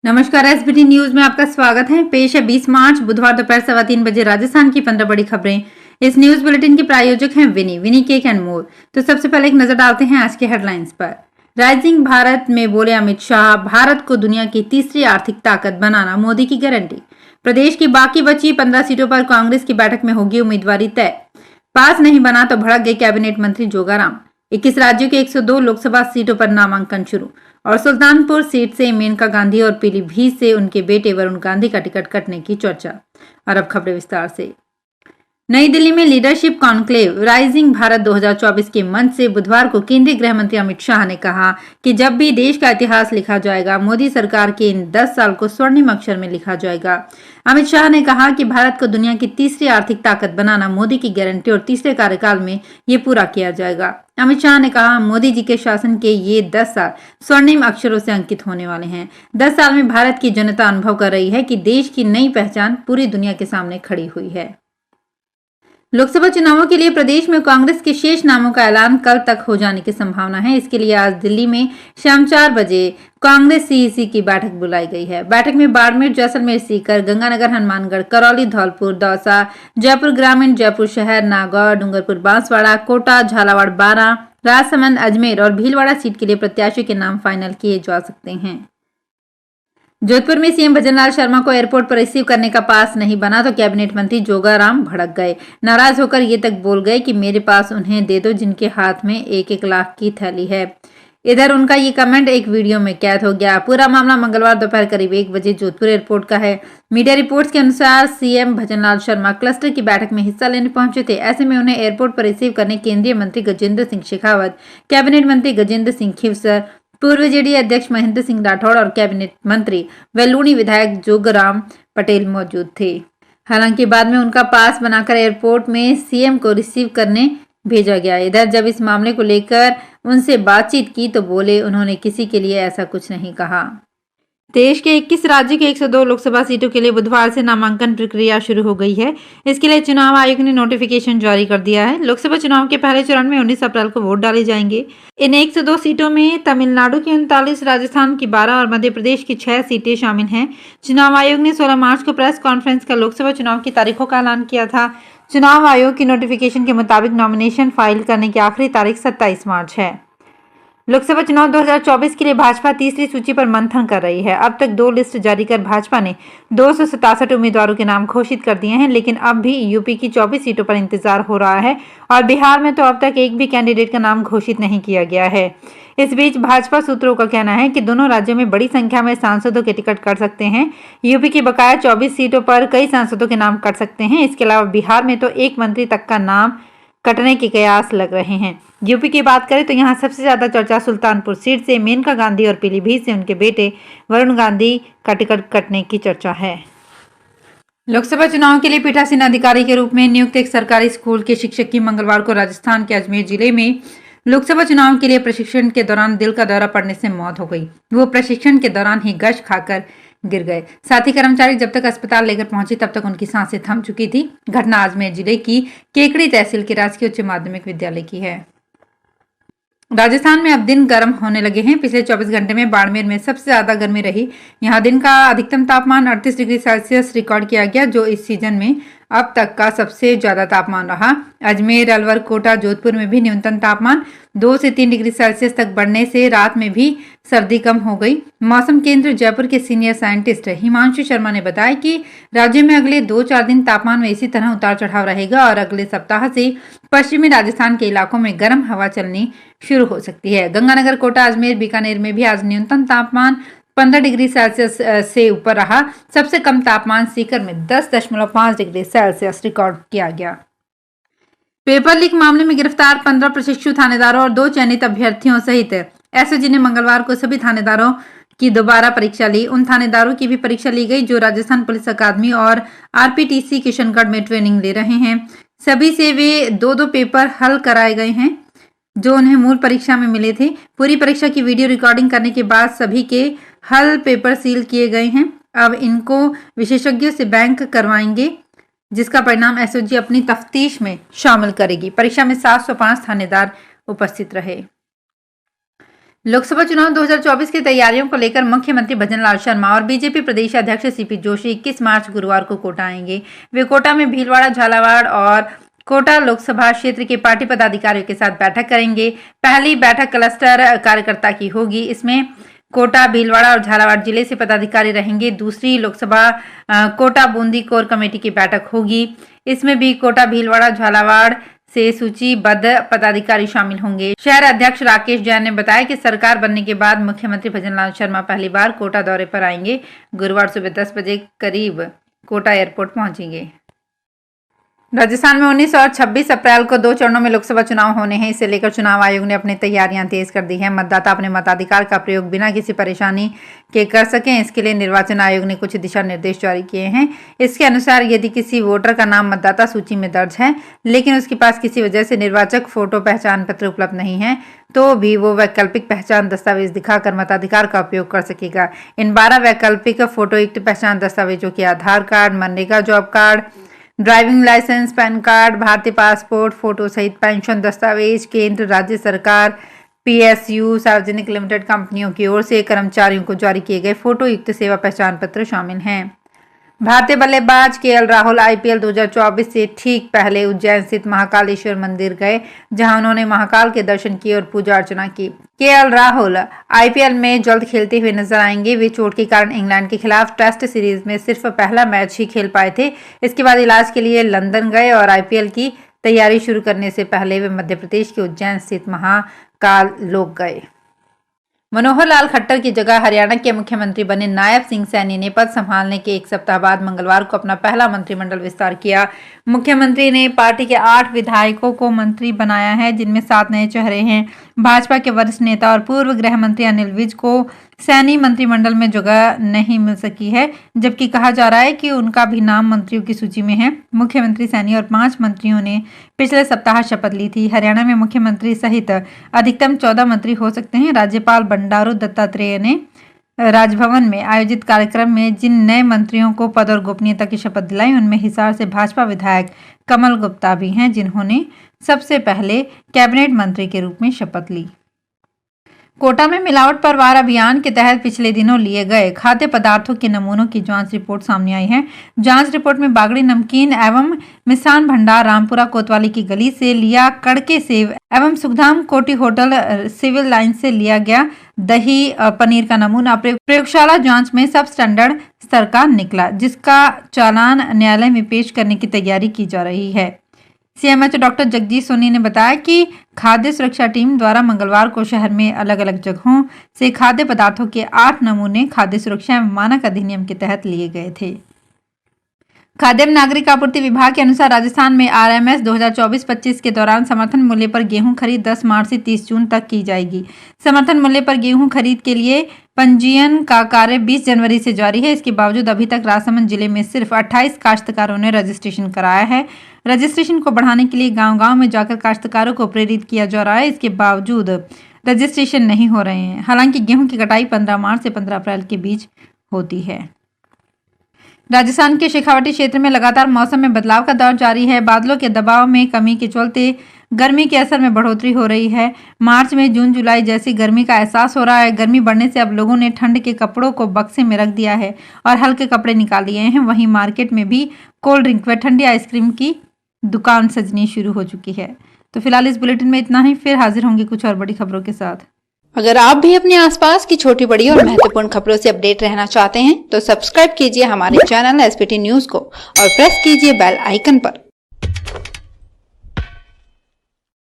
नमस्कार, SBT news में आपका स्वागत है। पेश है 20 मार्च बुधवार दोपहर 3:15 राजस्थान की 15 बड़ी खबरें। इस न्यूज बुलेटिन के प्रायोजक हैं विनी केक एंड मोर। तो सबसे पहले एक नजर डालते हैं आज के हेडलाइंस पर। राइजिंग भारत में बोले अमित शाह, भारत को दुनिया की तीसरी आर्थिक ताकत बनाना मोदी की गारंटी। प्रदेश की बाकी बची 15 सीटों पर कांग्रेस की बैठक में होगी उम्मीदवारी तय। पास नहीं बना तो भड़क गए कैबिनेट मंत्री जोगाराम। 21 राज्यों के 102 लोकसभा सीटों पर नामांकन शुरू। और सुल्तानपुर सीट से मेनका गांधी और पीलीभीत से उनके बेटे वरुण गांधी का टिकट कटने की चर्चा। और अब खबरें विस्तार से। नई दिल्ली में लीडरशिप कॉन्क्लेव राइजिंग भारत 2024 के मंच से बुधवार को केंद्रीय गृह मंत्री अमित शाह ने कहा कि जब भी देश का इतिहास लिखा जाएगा, मोदी सरकार के इन 10 साल को स्वर्णिम अक्षर में लिखा जाएगा। अमित शाह ने कहा कि भारत को दुनिया की तीसरी आर्थिक ताकत बनाना मोदी की गारंटी और तीसरे कार्यकाल में ये पूरा किया जाएगा। अमित शाह ने कहा, मोदी जी के शासन के ये 10 साल स्वर्णिम अक्षरों से अंकित होने वाले हैं। 10 साल में भारत की जनता अनुभव कर रही है कि देश की नई पहचान पूरी दुनिया के सामने खड़ी हुई है। लोकसभा चुनावों के लिए प्रदेश में कांग्रेस के शेष नामों का ऐलान कल तक हो जाने की संभावना है। इसके लिए आज दिल्ली में शाम 4 बजे कांग्रेस सीईसी की बैठक बुलाई गई है। बैठक में बाड़मेर, जैसलमेर, सीकर, गंगानगर, हनुमानगढ़, करौली, धौलपुर, दौसा, जयपुर ग्रामीण, जयपुर शहर, नागौर, डूंगरपुर, बांसवाड़ा, कोटा, झालावाड़, बारां, राजसमंद, अजमेर और भीलवाड़ा सीट के लिए प्रत्याशियों के नाम फाइनल किए जा सकते हैं। जोधपुर में सीएम भजनलाल शर्मा को एयरपोर्ट पर रिसीव करने का पास नहीं बना तो कैबिनेट मंत्री जोगाराम भड़क गए। नाराज होकर ये तक बोल गए कि मेरे पास उन्हें दे दो जिनके हाथ में 1-1 लाख की थैली है। इधर उनका ये कमेंट एक वीडियो में कैद हो गया। पूरा मामला मंगलवार दोपहर करीब 1 बजे जोधपुर एयरपोर्ट का है। मीडिया रिपोर्ट्स के अनुसार सीएम भजनलाल शर्मा क्लस्टर की बैठक में हिस्सा लेने पहुंचे थे। ऐसे में उन्हें एयरपोर्ट पर रिसीव करने केंद्रीय मंत्री गजेंद्र सिंह शेखावत, कैबिनेट मंत्री गजेंद्र सिंह खीवसर, पूर्व जेडीए अध्यक्ष महेंद्र सिंह राठौड़ और कैबिनेट मंत्री वेलूणी विधायक जोगराम पटेल मौजूद थे। हालांकि बाद में उनका पास बनाकर एयरपोर्ट में सीएम को रिसीव करने भेजा गया। इधर जब इस मामले को लेकर उनसे बातचीत की तो बोले उन्होंने किसी के लिए ऐसा कुछ नहीं कहा। देश के 21 राज्य के 102 लोकसभा सीटों के लिए बुधवार से नामांकन प्रक्रिया शुरू हो गई है। इसके लिए चुनाव आयोग ने नोटिफिकेशन जारी कर दिया है। लोकसभा चुनाव के पहले चरण में 19 अप्रैल को वोट डाले जाएंगे। इन 102 सीटों में तमिलनाडु की 39, राजस्थान की 12 और मध्य प्रदेश की 6 सीटें शामिल हैं। चुनाव आयोग ने 16 मार्च को प्रेस कॉन्फ्रेंस कर लोकसभा चुनाव की तारीखों का ऐलान किया था। चुनाव आयोग की नोटिफिकेशन के मुताबिक नॉमिनेशन फाइल करने की आखिरी तारीख 27 मार्च है। लोकसभा चुनाव 2024 के लिए भाजपा तीसरी सूची पर मंथन कर रही है। अब तक 2 लिस्ट जारी कर भाजपा ने 267 उम्मीदवारों के नाम घोषित कर दिए हैं, लेकिन अब भी यूपी की 24 सीटों पर इंतजार हो रहा है और बिहार में तो अब तक एक भी कैंडिडेट का नाम घोषित नहीं किया गया है। इस बीच भाजपा सूत्रों का कहना है कि दोनों राज्यों में बड़ी संख्या में सांसदों के टिकट कट सकते हैं। यूपी की बकाया 24 सीटों पर कई सांसदों के नाम कट सकते हैं। इसके अलावा बिहार में तो एक मंत्री तक का नाम कटने के कयास लग रहे हैं। यूपी की बात करें तो यहाँ सबसे ज्यादा चर्चा सुल्तानपुर सीट से मेनका गांधी और पीलीभीत से उनके बेटे वरुण गांधी का टिकट कटने की चर्चा है। लोकसभा चुनाव के लिए पीठासीन अधिकारी के रूप में नियुक्त एक सरकारी स्कूल के शिक्षक की मंगलवार को राजस्थान के अजमेर जिले में लोकसभा चुनाव के लिए प्रशिक्षण के दौरान दिल का दौरा पड़ने से मौत हो गई। वो प्रशिक्षण के दौरान ही गश खाकर गिर गए। साथी कर्मचारी जब तक अस्पताल लेकर पहुंचे तब तक उनकी सांसें थम चुकी थी। घटना अजमेर जिले की केकड़ी तहसील के राजकीय उच्च माध्यमिक विद्यालय की है। राजस्थान में अब दिन गर्म होने लगे हैं। पिछले 24 घंटे में बाड़मेर में सबसे ज्यादा गर्मी रही। यहां दिन का अधिकतम तापमान 38 डिग्री सेल्सियस रिकॉर्ड किया गया, जो इस सीजन में अब तक का सबसे ज्यादा तापमान रहा। अजमेर, अलवर, कोटा, जोधपुर में भी न्यूनतम तापमान 2 से 3 डिग्री सेल्सियस तक बढ़ने से रात में भी सर्दी कम हो गई। मौसम केंद्र जयपुर के सीनियर साइंटिस्ट हिमांशु शर्मा ने बताया कि राज्य में अगले 2-4 दिन तापमान में इसी तरह उतार चढ़ाव रहेगा और अगले सप्ताह से पश्चिमी राजस्थान के इलाकों में गर्म हवा चलनी शुरू हो सकती है। गंगानगर, कोटा, अजमेर, बीकानेर में भी आज न्यूनतम तापमान 15 डिग्री सेल्सियस से ऊपर रहा। सबसे कम तापमान सीकर में 10.5 डिग्री सेल्सियस रिकॉर्ड किया गया। पेपर लीक मामले में गिरफ्तार 15 प्रशिक्षु थानेदारों और 2 चयनित अभ्यर्थियों सहित एसओजी ने मंगलवार को सभी थानेदारों की दोबारा परीक्षा ली। उन थानेदारों की भी परीक्षा ली गई जो राजस्थान पुलिस अकादमी और आरपीटीसी किशनगढ़ में ट्रेनिंग ले रहे हैं। सभी से वे 2-2 पेपर हल कराए गए हैं जो उन्हें मूल परीक्षा में मिले थे। पूरी परीक्षा की वीडियो रिकॉर्डिंग करने के बाद सभी के हल पेपर सील किए गए हैं। अब इनको विशेषज्ञों से बैंक करवाएंगे, जिसका परिणाम एसओजी अपनी तफ्तीश में शामिल करेगी। परीक्षा में 705 थानेदार उपस्थित रहे। लोकसभा चुनाव 2024 की तैयारियों को लेकर मुख्यमंत्री भजनलाल शर्मा और बीजेपी प्रदेश अध्यक्ष सीपी जोशी 21 मार्च गुरुवार को कोटा आएंगे। वे कोटा में भीलवाड़ा, झालावाड़ और कोटा लोकसभा क्षेत्र के पार्टी पदाधिकारियों के साथ बैठक करेंगे। पहली बैठक क्लस्टर कार्यकर्ता की होगी। इसमें कोटा, भीलवाड़ा और झालावाड़ जिले से पदाधिकारी रहेंगे। दूसरी लोकसभा कोटा बूंदी कोर कमेटी की बैठक होगी। इसमें भी कोटा, भीलवाड़ा, झालावाड़ से सूचीबद्ध पदाधिकारी शामिल होंगे। शहर अध्यक्ष राकेश जैन ने बताया कि सरकार बनने के बाद मुख्यमंत्री भजनलाल शर्मा पहली बार कोटा दौरे पर आएंगे। गुरुवार सुबह 10 बजे करीब कोटा एयरपोर्ट पहुंचेंगे। राजस्थान में 19 और 26 अप्रैल को 2 चरणों में लोकसभा चुनाव होने हैं। इसे लेकर चुनाव आयोग ने अपनी तैयारियां तेज कर दी हैं। मतदाता अपने मताधिकार का प्रयोग बिना किसी परेशानी के कर सकें, इसके लिए निर्वाचन आयोग ने कुछ दिशा निर्देश जारी किए हैं। इसके अनुसार यदि किसी वोटर का नाम मतदाता सूची में दर्ज है लेकिन उसके पास किसी वजह से निर्वाचक फोटो पहचान पत्र उपलब्ध नहीं है तो भी वो वैकल्पिक पहचान दस्तावेज दिखाकर मताधिकार का उपयोग कर सकेगा। इन 12 वैकल्पिक फोटोयुक्त पहचान दस्तावेजों के Aadhaar card, MNREGA job card, driving licence, PAN card, भारतीय पासपोर्ट फोटो सहित पेंशन दस्तावेज, केंद्र राज्य सरकार, पीएसयू, सार्वजनिक लिमिटेड कंपनियों की ओर से कर्मचारियों को जारी किए गए फोटो युक्त सेवा पहचान पत्र शामिल हैं। भारतीय बल्लेबाज केएल राहुल आईपीएल 2024 से ठीक पहले उज्जैन स्थित महाकालेश्वर मंदिर गए, जहां उन्होंने महाकाल के दर्शन किए और पूजा अर्चना की। केएल राहुल आईपीएल में जल्द खेलते हुए नजर आएंगे। वे चोट के कारण इंग्लैंड के खिलाफ टेस्ट सीरीज में सिर्फ पहला मैच ही खेल पाए थे। इसके बाद इलाज के लिए लंदन गए और आईपीएल की तैयारी शुरू करने से पहले वे मध्य प्रदेश के उज्जैन स्थित महाकाल लोक गए। मनोहर लाल खट्टर की जगह हरियाणा के मुख्यमंत्री बने नायब सिंह सैनी ने पद संभालने के एक सप्ताह बाद मंगलवार को अपना पहला मंत्रिमंडल विस्तार किया। मुख्यमंत्री ने पार्टी के 8 विधायकों को मंत्री बनाया है, जिनमें 7 नए चेहरे हैं। भाजपा के वरिष्ठ नेता और पूर्व गृह मंत्री अनिल विज को सैनी मंत्रिमंडल में जगह नहीं मिल सकी है, जबकि कहा जा रहा है कि उनका भी नाम मंत्रियों की सूची में है। मुख्यमंत्री सैनी और 5 मंत्रियों ने पिछले सप्ताह शपथ ली थी। हरियाणा में मुख्यमंत्री सहित अधिकतम 14 मंत्री हो सकते हैं। राज्यपाल बंडारू दत्तात्रेय ने राजभवन में आयोजित कार्यक्रम में जिन नए मंत्रियों को पद और गोपनीयता की शपथ दिलाई, उनमें हिसार से भाजपा विधायक कमल गुप्ता भी हैं, जिन्होंने सबसे पहले कैबिनेट मंत्री के रूप में शपथ ली। कोटा में मिलावट पर वार अभियान के तहत पिछले दिनों लिए गए खाद्य पदार्थों के नमूनों की जांच रिपोर्ट सामने आई है। जांच रिपोर्ट में बागड़ी नमकीन एवं मिष्ठान भंडार रामपुरा कोतवाली की गली से लिया कड़के सेव एवं सुखधाम कोटी होटल सिविल लाइन से लिया गया दही पनीर का नमूना प्रयोगशाला जांच में सब स्टैंडर्ड स्तर का निकला, जिसका चालान न्यायालय में पेश करने की तैयारी की जा रही है। सीएमएचओ डॉक्टर जगदीश सोनी ने बताया कि खाद्य सुरक्षा टीम द्वारा मंगलवार को शहर में अलग अलग जगहों से खाद्य पदार्थों के 8 नमूने खाद्य सुरक्षा एवं मानक अधिनियम के तहत लिए गए थे। खाद्य एवं नागरिक आपूर्ति विभाग के अनुसार राजस्थान में आरएमएस 2024-25 के दौरान समर्थन मूल्य पर गेहूं खरीद 10 मार्च से 30 जून तक की जाएगी। समर्थन मूल्य पर गेहूं खरीद के लिए पंजीयन का कार्य 20 जनवरी से जारी है। इसके बावजूद अभी तक राजसमंद जिले में सिर्फ 28 काश्तकारों ने रजिस्ट्रेशन कराया है। रजिस्ट्रेशन को बढ़ाने के लिए गांव-गांव में जाकर काश्तकारों को प्रेरित किया जा रहा है। इसके बावजूद रजिस्ट्रेशन नहीं हो रहे हैं। हालांकि गेहूं की कटाई 15 मार्च से 15 अप्रैल के बीच होती है। राजस्थान के शेखावाटी क्षेत्र में लगातार मौसम में बदलाव का दौर जारी है। बादलों के दबाव में कमी के चलते गर्मी के असर में बढ़ोतरी हो रही है। मार्च में जून जुलाई जैसी गर्मी का एहसास हो रहा है। गर्मी बढ़ने से अब लोगों ने ठंड के कपड़ों को बक्से में रख दिया है और हल्के कपड़े निकाल लिए हैं। वहीं मार्केट में भी कोल्ड ड्रिंक व ठंडी आइसक्रीम की दुकान सजनी शुरू हो चुकी है। तो फिलहाल इस बुलेटिन में इतना ही। फिर हाजिर होंगे कुछ और बड़ी खबरों के साथ। अगर आप भी अपने आसपास की छोटी बड़ी और महत्वपूर्ण खबरों से अपडेट रहना चाहते हैं तो सब्सक्राइब कीजिए हमारे चैनल एसपीटी न्यूज को और प्रेस कीजिए बेल आइकन पर।